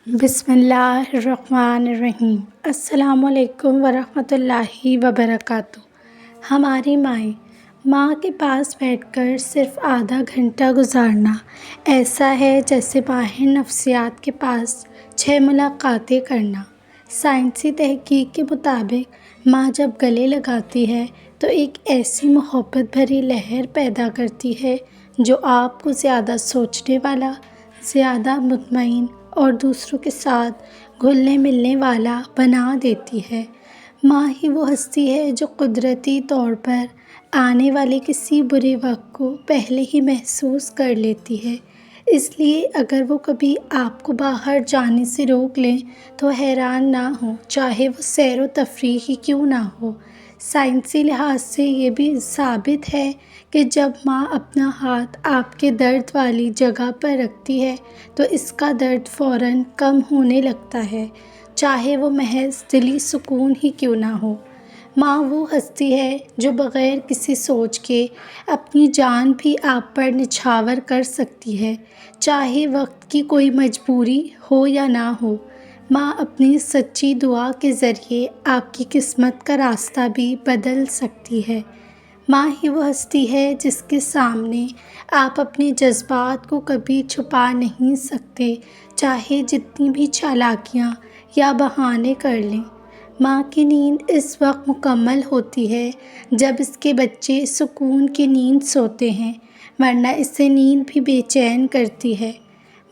بسم اللہ الرحمن الرحیم۔ السلام علیکم ورحمۃ اللہ وبرکاتہ۔ ہماری ماں کے پاس بیٹھ کر صرف آدھا گھنٹہ گزارنا ایسا ہے جیسے ماہر نفسیات کے پاس 6 ملاقاتیں کرنا۔ سائنسی تحقیق کے مطابق ماں جب گلے لگاتی ہے تو ایک ایسی محبت بھری لہر پیدا کرتی ہے جو آپ کو زیادہ سوچنے والا، زیادہ مطمئن اور دوسروں کے ساتھ گھلنے ملنے والا بنا دیتی ہے۔ ماں ہی وہ ہستی ہے جو قدرتی طور پر آنے والے کسی برے وقت کو پہلے ہی محسوس کر لیتی ہے۔ اس لیے اگر وہ کبھی آپ کو باہر جانے سے روک لیں تو حیران نہ ہوں، چاہے وہ سیر و تفریح ہی کیوں نہ ہو۔ سائنسی لحاظ سے یہ بھی ثابت ہے کہ جب ماں اپنا ہاتھ آپ کے درد والی جگہ پر رکھتی ہے تو اس کا درد فوراً کم ہونے لگتا ہے، چاہے وہ محض دلی سکون ہی کیوں نہ ہو۔ ماں وہ ہستی ہے جو بغیر کسی سوچ کے اپنی جان بھی آپ پر نچھاور کر سکتی ہے، چاہے وقت کی کوئی مجبوری ہو یا نہ ہو۔ ماں اپنی سچی دعا کے ذریعے آپ کی قسمت کا راستہ بھی بدل سکتی ہے۔ ماں ہی وہ ہستی ہے جس کے سامنے آپ اپنے جذبات کو کبھی چھپا نہیں سکتے، چاہے جتنی بھی چالاکیاں یا بہانے کر لیں۔ ماں کی نیند اس وقت مکمل ہوتی ہے جب اس کے بچے سکون کی نیند سوتے ہیں، ورنہ اسے نیند بھی بے چین کرتی ہے۔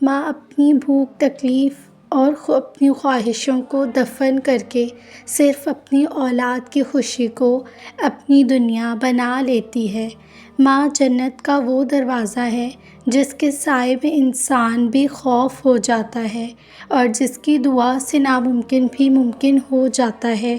ماں اپنی بھوک، تکلیف اور اپنی خواہشوں کو دفن کر کے صرف اپنی اولاد کی خوشی کو اپنی دنیا بنا لیتی ہے۔ ماں جنت کا وہ دروازہ ہے جس کے سائے میں انسان بے خوف ہو جاتا ہے اور جس کی دعا سے ناممکن بھی ممکن ہو جاتا ہے۔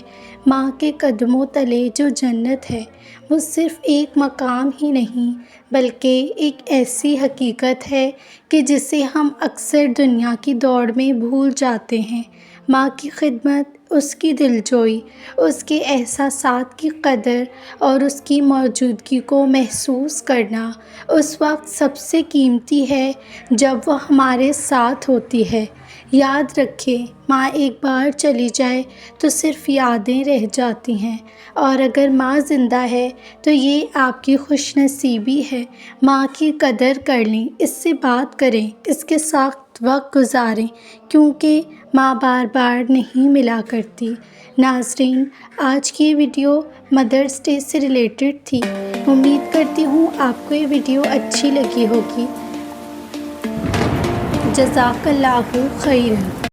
ماں کے قدموں تلے جو جنت ہے وہ صرف ایک مقام ہی نہیں بلکہ ایک ایسی حقیقت ہے کہ جسے ہم اکثر دنیا کی دوڑ میں بھول جاتے ہیں۔ ماں کی خدمت، اس کی دلجوئی، اس کے احساسات کی قدر اور اس کی موجودگی کو محسوس کرنا اس وقت سب سے قیمتی ہے جب وہ ہمارے ساتھ ہوتی ہے۔ یاد رکھیں، ماں ایک بار چلی جائے تو صرف یادیں رہ جاتی ہیں، اور اگر ماں زندہ ہے تو یہ آپ کی خوش نصیبی ہے۔ ماں کی قدر کر لیں، اس سے بات کریں، اس کے ساتھ وقت گزاریں، کیونکہ ماں بار بار نہیں ملا کرتی۔ ناظرین، آج کی یہ ویڈیو مدرس ڈے سے ریلیٹڈ تھی۔ امید کرتی ہوں آپ کو یہ ویڈیو اچھی لگی ہوگی۔ جزاک اللہ خیرا۔